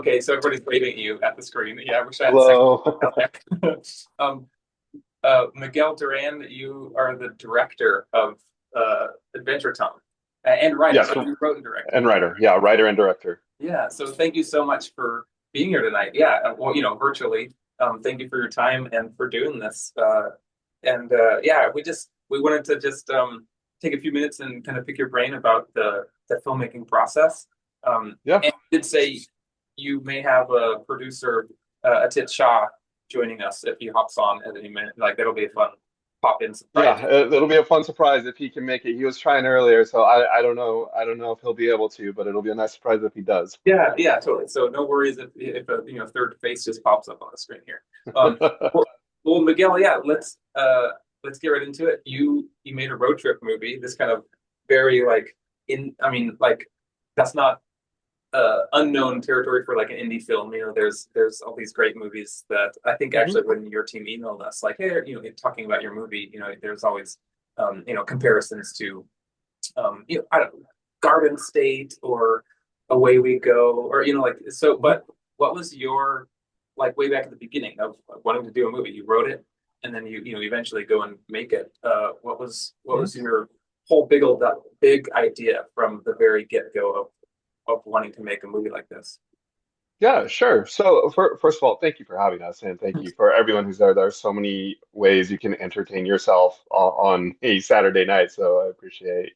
Okay, so everybody's waving at you at the screen. Yeah, I wish I had a second. Hello. Um, Miguel Duran, you are the director of Adventure Time and writer, Yes, right? You wrote and directed. and writer. Yeah, writer and director. Yeah, so thank you so much for being here tonight. Yeah, well, virtually. Thank you for your time and for doing this. Yeah, we wanted to just take a few minutes and kind of pick your brain about the filmmaking process. Yeah, And you did say you may have a producer, Atit Shah, joining us if he hops on at any minute. Like that'll be a fun pop in surprise. yeah. It'll be a fun surprise if he can make it. He was trying earlier, so I don't know. I don't know if he'll be able to, but it'll be a nice surprise if he does. Yeah, yeah, totally. So no worries if a third face just pops up on the screen here. Um, well, Miguel, yeah, let's get right into it. You made a road trip movie. This kind of very like I mean, like that's not unknown territory for like an indie film. There's all these great movies that I think actually Mhm. when your team emailed us, like, hey, talking about your movie, there's always comparisons to I don't know, Garden State or Away We Go, or like so. Mhm. But what was your like way back at the beginning of wanting to do a movie? You wrote it, and then you eventually go and make it. What was your whole big idea from the very get go of wanting to make a movie like this? Yeah, sure. So, first of all, thank you for having us, and thank you for everyone who's there. There are so many ways you can entertain yourself on a Saturday night, so I appreciate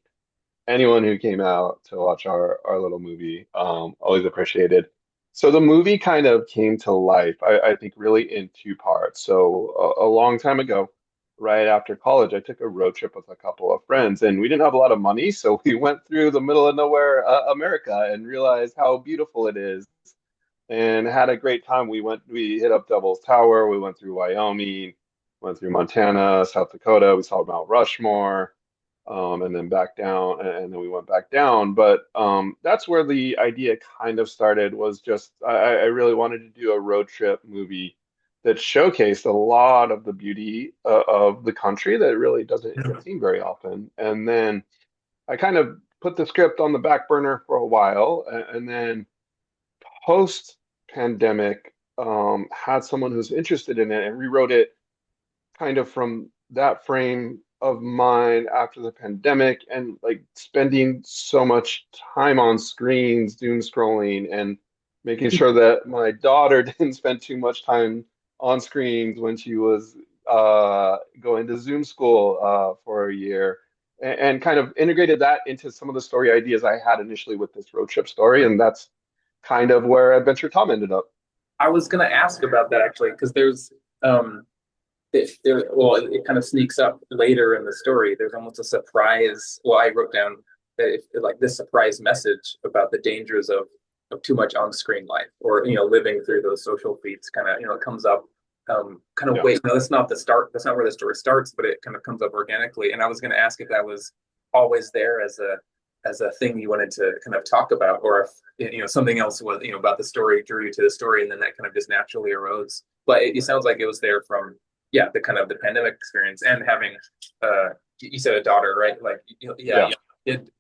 anyone who came out to watch our little movie. Always appreciated. So the movie kind of came to life, I think, really in two parts. So a long time ago, right after college, I took a road trip with a couple of friends, and we didn't have a lot of money, so we went through the middle of nowhere, America, and realized how beautiful it is, and had a great time. We hit up Devil's Tower, we went through Wyoming, went through Montana, South Dakota, we saw Mount Rushmore, and then back down, and then we went back down. But that's where the idea kind of started. Was just I really wanted to do a road trip movie that showcased a lot of the beauty of the country that really doesn't get seen very often. And then I kind of put the script on the back burner for a while, and then post pandemic, had someone who's interested in it and rewrote it kind of from that frame of mind after the pandemic, and like spending so much time on screens, doom scrolling, and making sure that my daughter didn't spend too much time on screens when she was going to Zoom school for a year, and kind of integrated that into some of the story ideas I had initially with this road trip story. And that's kind of where Adventure Tom ended up. I was gonna ask about that actually because there's it kind of sneaks up later in the story. There's almost a surprise. Well, I wrote down that like this surprise message about the dangers of too much on-screen life, or living through those social feeds. Kind of it comes up. Kind of Yeah. wait. No, that's not the start. That's not where the story starts, but it kind of comes up organically. And I was going to ask if that was always there as a thing you wanted to kind of talk about, or if something else was about the story drew you to the story, and then that kind of just naturally arose. But it sounds like it was there from the kind of the pandemic experience and having you said a daughter, right? Like Yeah. did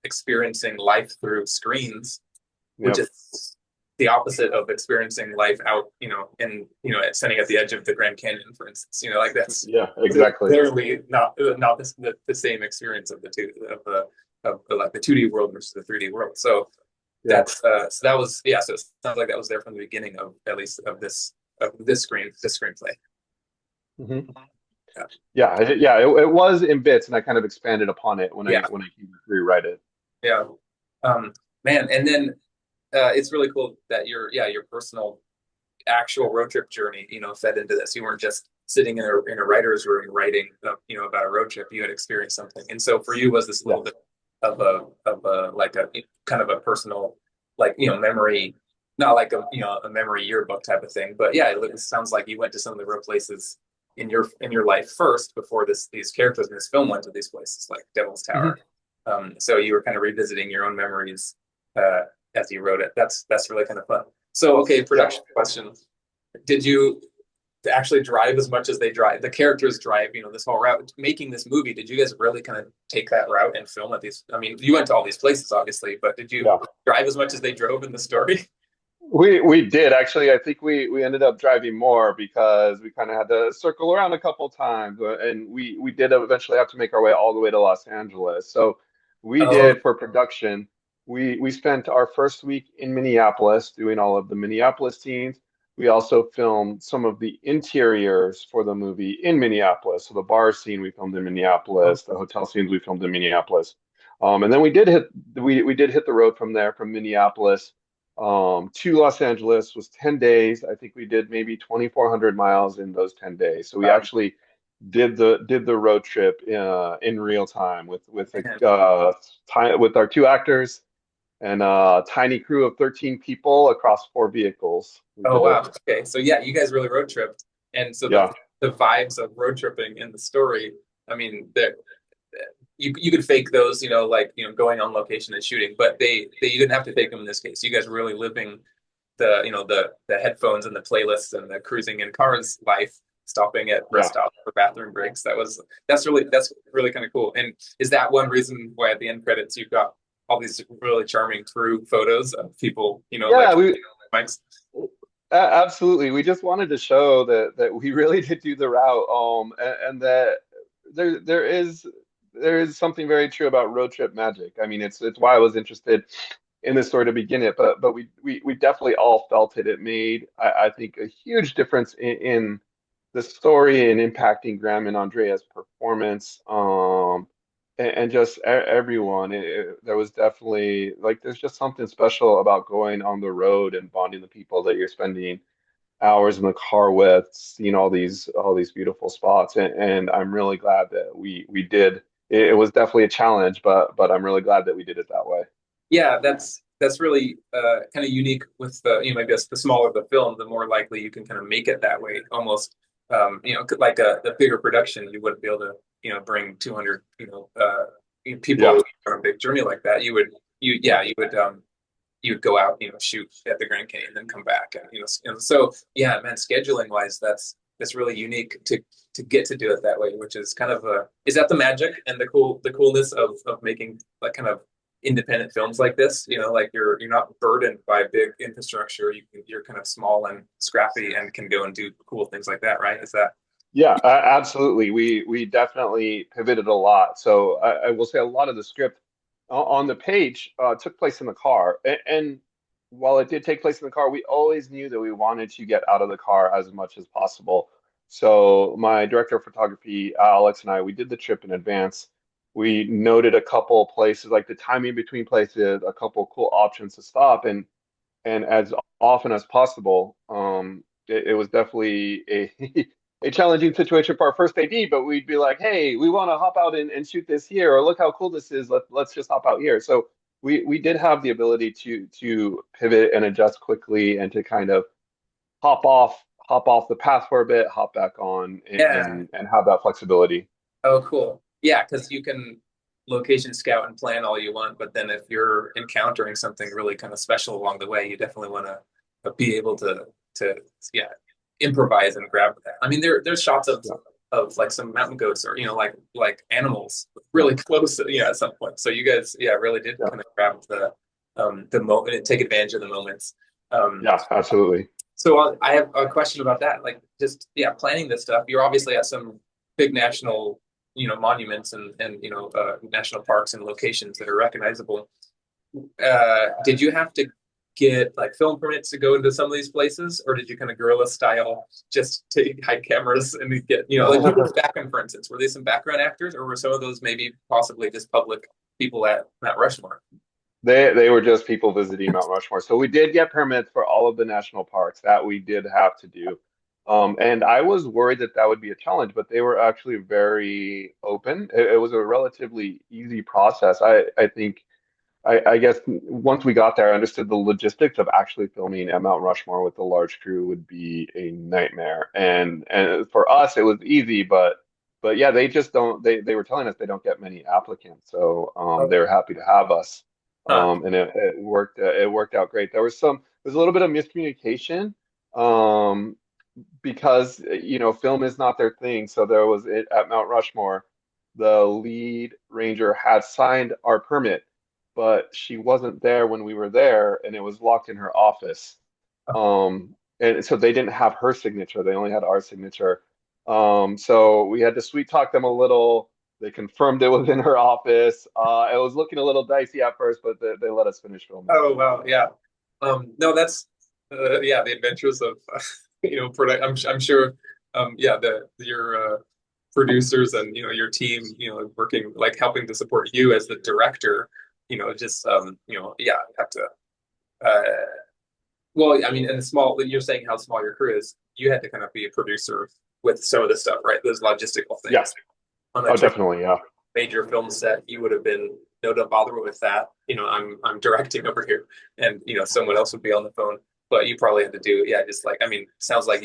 experiencing life through screens, which Yep. is the opposite of experiencing life out, standing at the edge of the Grand Canyon, for instance. Like that's Yeah, exactly. clearly not the same experience of the two of like the 2D world versus the 3D world. So Yeah. that's so that was so it sounds like that was there from the beginning of at least of this screenplay. Hmm. Yeah. It was in bits, and I kind of expanded upon it when I Yeah. when I came to rewrite it. Yeah. Um, Man, and then it's really cool that your personal actual road trip journey, fed into this. You weren't just sitting in a writer's room writing, about a road trip. You had experienced something, and so for you, was this a Yeah. little bit of a like a kind of a personal, like memory, not like a memory yearbook type of thing, but yeah, it sounds like you went to some of the real places in your life first before these characters in this film went to these places like Devil's Tower. Hmm. So you were kind of revisiting your own memories uh, as you wrote it. That's really kind of fun. So, okay, Yeah. production question. Did you actually drive as much as they drive? The characters drive, this whole route. Making this movie, did you guys really kind of take that route and film at these? I mean, you went to all these places, obviously, but did you Yeah. drive as much as they drove in the story? We did actually. I think we ended up driving more because we kind of had to circle around a couple times, and we did eventually have to make our way all the way to Los Angeles. So we Oh, did for production. We spent our first week in Minneapolis doing all of the Minneapolis scenes. We also filmed some of the interiors for the movie in Minneapolis. So the bar scene we filmed in oh, Minneapolis, the hotel scenes we filmed in Minneapolis. And then we did hit the road from there from Minneapolis to Los Angeles was 10 days. I think we did maybe 2,400 miles in those 10 days. So we wow, actually did the road trip in real time man. with our two actors and a tiny crew of 13 people across four vehicles. We Oh did it. wow. Okay. So yeah, you guys really road tripped. And so Yeah. the vibes of road tripping in the story, I mean, that you could fake those, like, going on location and shooting, but they you didn't have to fake them in this case. You guys were really living the headphones and the playlists and the cruising in cars life, stopping at rest Yeah. stops for bathroom breaks. That's really kind of cool. And is that one reason why at the end credits you've got all these really charming crew photos of people, Yeah, like we mics? absolutely. We just wanted to show that we really did do the route, and that there is something very true about road trip magic. I mean, it's why I was interested in this story to begin it, but we definitely all felt it. It made I think a huge difference in the story and impacting Graham and Andrea's performance. And just everyone. There was definitely like there's just something special about going on the road and bonding the people that you're spending hours in the car with, seeing all these beautiful spots, and I'm really glad that we did. It was definitely a challenge, but I'm really glad that we did it that way. Yeah, that's really kind of unique with I guess the smaller the film, the more likely you can kind of make it that way. Almost, like a bigger production, you wouldn't be able to, bring 200, Yeah, people on a big journey like that. You would go out, shoot at the Grand Canyon, and then come back, and so yeah, man, scheduling wise, that's really unique to get to do it that way, which is kind of is that the magic and the coolness of making like kind of independent films like this, like you're not burdened by big infrastructure. You're kind of small and scrappy and can go and do cool things like that, right? Is that yeah, absolutely. We definitely pivoted a lot. So I will say a lot of the script on the page took place in the car, and while it did take place in the car, we always knew that we wanted to get out of the car as much as possible. So my director of photography, Alex, and I, we did the trip in advance. We noted a couple places, like the timing between places, a couple cool options to stop, and as often as possible. It was definitely a a challenging situation for our first AD, but we'd be like, hey, we want to hop out and shoot this here, or look how cool this is. Let's just hop out here. So we did have the ability to pivot and adjust quickly and to kind of hop off the path for a bit, hop back on yeah. and have that flexibility. Oh, cool. Yeah, because you can location scout and plan all you want, but then if you're encountering something really kind of special along the way, you definitely want to be able to yeah, improvise and grab that. I mean, there's shots of Yeah, like some mountain goats or like animals yeah, really close, at some point. So you guys, yeah, really did yeah, kind of grab the moment, take advantage of the moments. Um, yeah, absolutely. so I have a question about that. Like, just yeah, planning this stuff. You're obviously at some big national, monuments and national parks and locations that are recognizable. Did you have to get like film permits to go into some of these places, or did you kind of guerrilla style just take hide cameras and get like who was background, for instance? Were they some background actors, or were some of those maybe possibly just public people at Mount Rushmore? They were just people visiting Mount Rushmore. So we did get permits for all of the national parks that we did have to do. And I was worried that that would be a challenge, but they were actually very open. It was a relatively easy process. I think I guess once we got there, I understood the logistics of actually filming at Mount Rushmore with a large crew would be a nightmare. And for us, it was easy, but yeah, they just don't. They were telling us they don't get many applicants, so Oh, they were happy to have us, huh. and it worked out great. There's a little bit of miscommunication, um, because film is not their thing. So there was it at Mount Rushmore, the lead ranger had signed our permit, but she wasn't there when we were there, and it was locked in her office. And so they didn't have her signature. They only had our signature. So we had to sweet talk them a little. They confirmed it was in her office. It was looking a little dicey at first, but they let us finish filming. Oh wow, yeah. No, that's yeah, the adventures of product. I'm sure. Yeah, the your producers and your team, working like helping to support you as the director. Just yeah, have to. Uh, well, I mean, and the small. You're saying how small your crew is. You had to kind of be a producer with some of this stuff, right? Those logistical Yeah. things on a Oh, typical definitely. Yeah. major film set, you would have been no, don't bother with that. I'm directing over here, and someone else would be on the phone. But you probably had to do, yeah, just like I mean, sounds like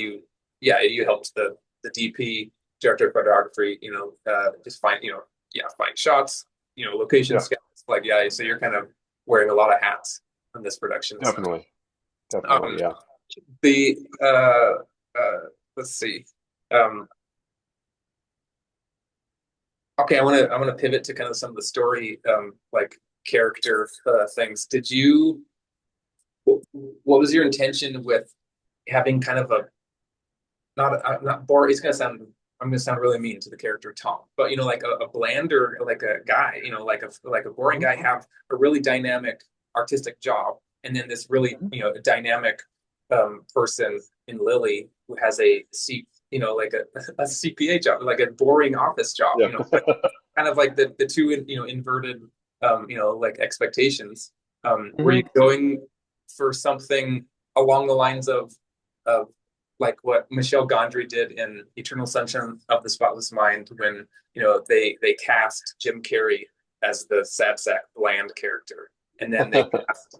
yeah, you helped the DP, director of photography, just find, yeah, find shots, location Yeah. scouts, like yeah. So you're kind of wearing a lot of hats on this production. So Definitely. um, Definitely. Yeah. the let's see. Um, Okay, I want to pivot to kind of some of the story, like character things. What was your intention with having kind of a not boring? It's gonna sound I'm gonna sound really mean to the character Tom, but like a blander like a guy, like a boring Mhm. guy have a really dynamic artistic job, and then this really Mhm. dynamic person in Lily who has like a CPA job, like a boring office job, Yeah. kind of like the two inverted like expectations. Were you Mhm. going for something along the lines of like what Michel Gondry did in Eternal Sunshine of the Spotless Mind when they cast Jim Carrey as the sad sack bland character, and then they cast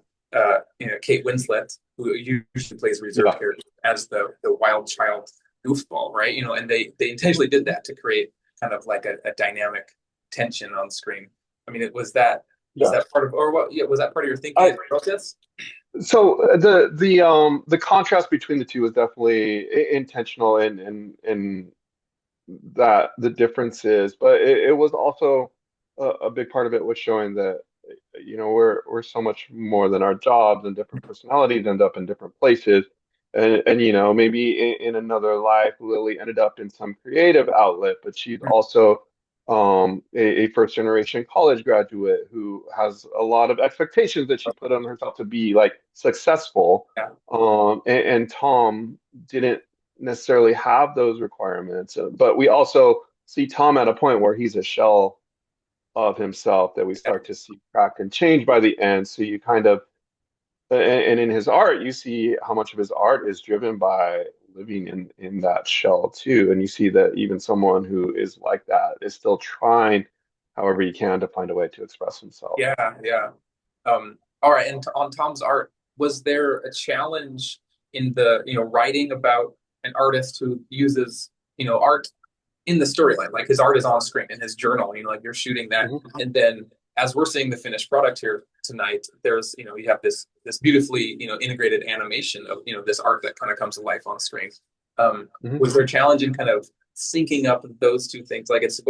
Kate Winslet, who usually plays reserved Yeah. character, as the wild child goofball, right? And they intentionally did that to create kind of like a dynamic tension on screen. I mean, was Yeah. that part of, or what? Yeah, was that part of your thinking I as you wrote this? So the contrast between the two is definitely intentional in that the differences, but it was also a big part of it was showing that we're so much more than our jobs, and different personalities end up in different places, and maybe in another life Lily ended up in some creative outlet, but she's also a first generation college graduate who has a lot of expectations that she put on herself to be like successful. Yeah. And Tom didn't necessarily have those requirements. But we also see Tom at a point where he's a shell of himself that we Yeah. start to see crack and change by the end. So you kind of, and in his art, you see how much of his art is driven by living in that shell too. And you see that even someone who is like that is still trying, however he can, to find a way to express himself. Yeah, yeah. All right, and on Tom's art, was there a challenge in the, writing about an artist who uses, art in the storyline? Like his art is on screen in his journal, like you're shooting that, Mhm. and then as we're seeing the finished product here tonight, there's, you have this beautifully, integrated animation of, this art that kind of comes to life on screen. Mhm. Was there a challenge in kind of syncing up those two things? Like it's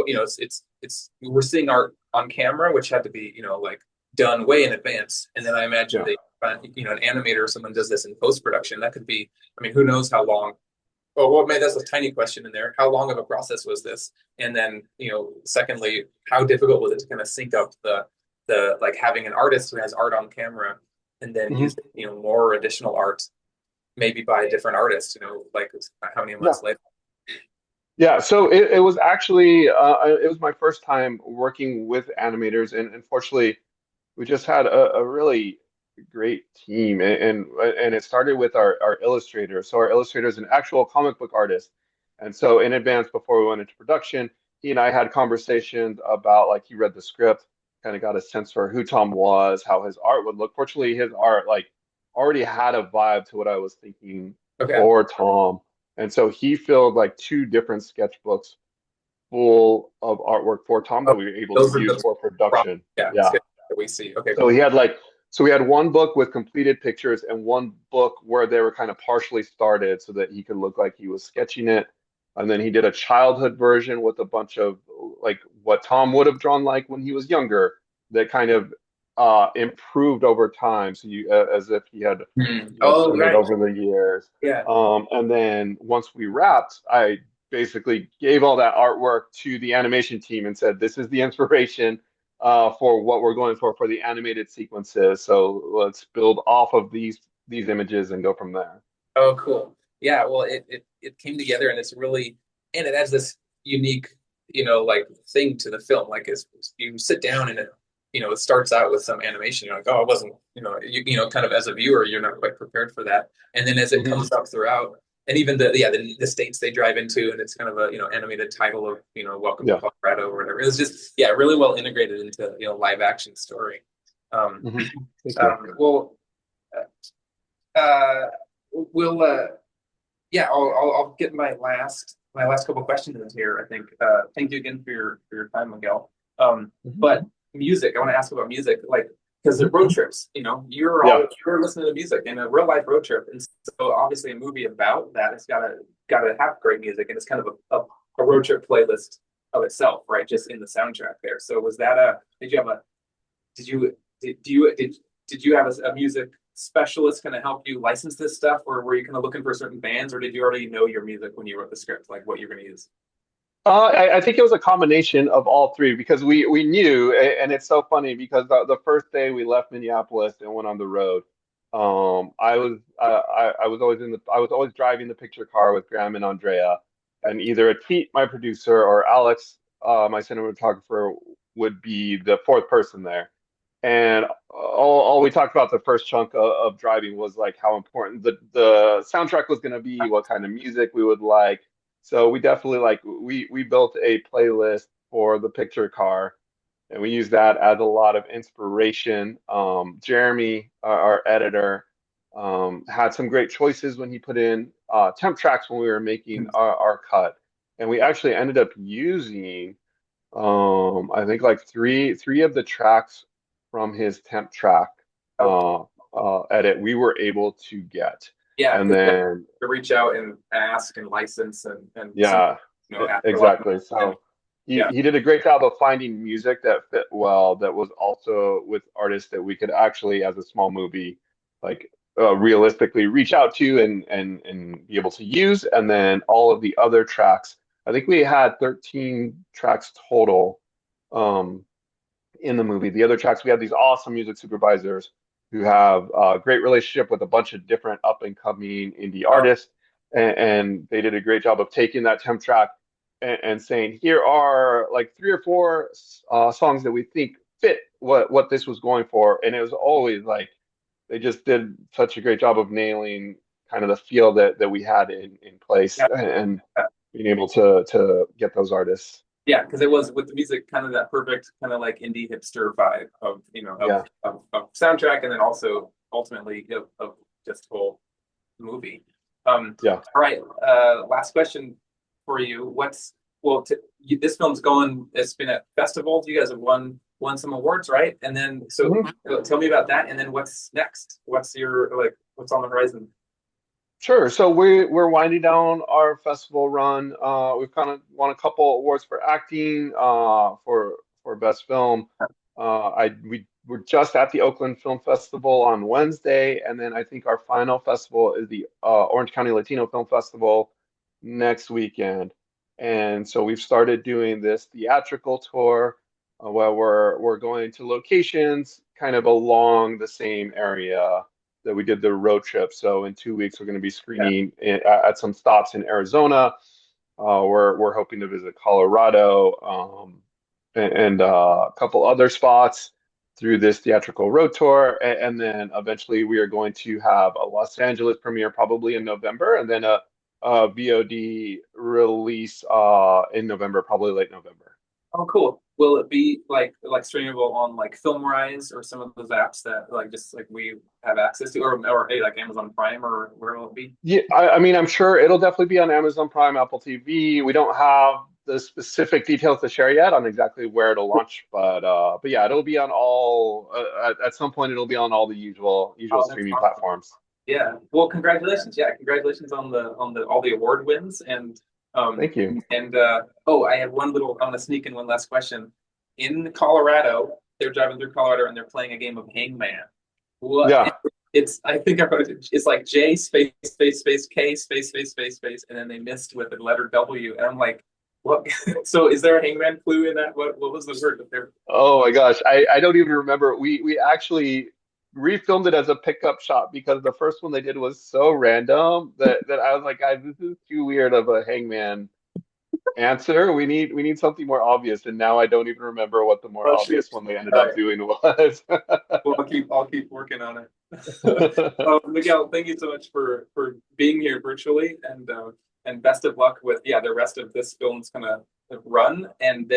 we're seeing art on camera, which had to be like done way in advance, and then I imagine Yeah. they an animator or someone does this in post production. That could be, I mean, who knows how long. Oh, well, maybe that's a tiny question in there. How long of a process was this? And then, secondly, how difficult was it to kind of sync up the like having an artist who has art on camera and then Mhm. using, more additional art, maybe by a different artist, like how many Yeah. months later? Yeah, so it was actually it was my first time working with animators, and unfortunately, we just had a really great team, and it started with our illustrator. So our illustrator is an actual comic book artist, and so in advance before we went into production, he and I had conversations about like he read the script, kind of got a sense for who Tom was, how his art would look. Fortunately, his art like already had a vibe to what I was thinking Okay. for Tom, and so he filled like two different sketchbooks full of artwork for Tom Oh, that we were able to those are use the for production. yeah, Yeah. that we see. Okay, So cool. he had like, so we had one book with completed pictures and one book where they were kind of partially started so that he could look like he was sketching it. And then he did a childhood version with a bunch of like what Tom would have drawn like when he was younger that kind of improved over time. So you as if he had Oh, seen it right. over the years. Yeah. And then once we wrapped, I basically gave all that artwork to the animation team and said, "This is the inspiration for what we're going for the animated sequences. So let's build off of these images and go from there." Oh, cool. Yeah, well, it came together and it's really and it adds this unique, like thing to the film. Like as you sit down and it starts out with some animation. You're like, oh, it wasn't, kind of as a viewer, you're not quite prepared for that. And then as it Mhm. comes up throughout, and even the states they drive into, and it's kind of a animated title of Welcome to Yeah. Colorado or whatever. It was just really well integrated into live action story. Um, Hmm. Thank you. well, uh, we'll yeah, I'll get my last couple questions in here. I think. Thank you again for your time, Miguel. Mhm. But music, I want to ask about music, like because the road trips, Yeah. you're listening to music in a real life road trip, and so obviously a movie about that, it's gotta have great music, and it's kind of a road trip playlist of itself, right? Just in the soundtrack there. So was that a? Did you have a? Did you did you have a music specialist kind of help you license this stuff, or were you kind of looking for certain bands, or did you already know your music when you wrote the script, like what you're going to use? I think it was a combination of all three because we knew, and it's so funny because the first day we left Minneapolis and went on the road, I was always I was always driving the picture car with Graham and Andrea, and either Pete, my producer, or Alex, my cinematographer, would be the fourth person there. And all we talked about the first chunk of driving was like how important the soundtrack was going to be, what kind of music we would like. So we definitely we built a playlist for the picture car, and we used that as a lot of inspiration. Jeremy, our editor, had some great choices when he put in temp tracks when we were making our cut, and we actually ended up using I think like three of the tracks from his temp track Okay. edit we were able to get, Yeah, and because then to reach out and ask and license and some yeah, after a lot of exactly. and So yeah, he did a great job of finding music that fit well, that was also with artists that we could actually, as a small movie, like realistically reach out to and be able to use. And then all of the other tracks, I think we had 13 tracks total in the movie. The other tracks, we have these awesome music supervisors who have a great relationship with a bunch of different up and coming indie oh, artists, and they did a great job of taking that temp track and saying, here are like three or four songs that we think fit what this was going for, and it was always like they just did such a great job of nailing kind of the feel that we had in place yeah, and being able to get those artists. yeah, because it was with the music kind of that perfect kind of like indie hipster vibe of Yeah, of soundtrack, and then also ultimately of just whole movie. yeah. All right, last question for you. This film's going. It's been at festivals. You guys have won some awards, right? And then so Mhm. tell me about that. And then what's next? What's your what's on the horizon? Sure. So we're winding down our festival run. We've kind of won a couple awards for acting, for best film. We were just at the Oakland Film Festival on Wednesday, and then I think our final festival is the Orange County Latino Film Festival next weekend. And so we've started doing this theatrical tour, where we're going to locations kind of along the same area that we did the road trip. So in 2 weeks, we're going to be Yeah, screening at some stops in Arizona. We're hoping to visit Colorado, and a couple other spots through this theatrical road tour. And then eventually we are going to have a Los Angeles premiere probably in November, and then a VOD release in November, probably late November. oh, cool. Will it be like streamable on like FilmRise or some of those apps that like just like we have access to, or hey, like Amazon Prime, or where will it be? Yeah, I mean, I'm sure it'll definitely be on Amazon Prime, Apple TV. We don't have the specific details to share yet on exactly where it'll launch, but yeah, it'll be on all at some point. It'll be on all the usual Oh, that's streaming awesome. platforms. Yeah. Well, congratulations. Yeah, congratulations on the all the award wins um Thank you. oh, I have one little. I'm gonna sneak in one last question. In Colorado, they're driving through Colorado and they're playing a game of Hangman. What? Yeah. It's I think I wrote it. It's like J space space space K space space space space, and then they missed with the letter W, and I'm like, what? So is there a Hangman clue in that? What was the word that they're? Oh my gosh. I don't even remember. We actually refilmed it as a pickup shot because the first one they did was so random that I was like, guys, this is too weird of a hangman answer. We need something more obvious. And now I don't even remember what the more Oh shoot! obvious one they ended All up right. doing was. Well, I'll keep working on it. Miguel, thank you so much for being here virtually, and best of luck with the rest of this film's kind of run, and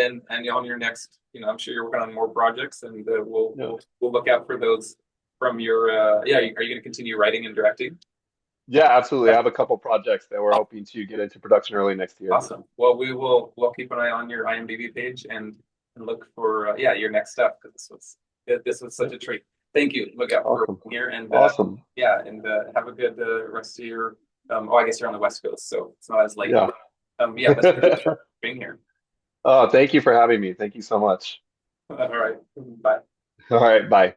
on your next. I'm sure you're working on more projects, and we'll, Yeah. we'll look out for those from your. Yeah, are you going to continue writing and directing? Yeah, absolutely. I have a couple projects that we're hoping to get into production early next year. Awesome. Well, we'll keep an eye on your IMDb page and look for your next stuff because this was such a treat. Thank you. Look out for Awesome. being here and Awesome. have a good rest of your. I guess you're on the West Coast, so it's not as late. Yeah. Yeah. Best of luck for being here. Oh, thank you for having me. Thank you so much. All right. Bye. All right, bye.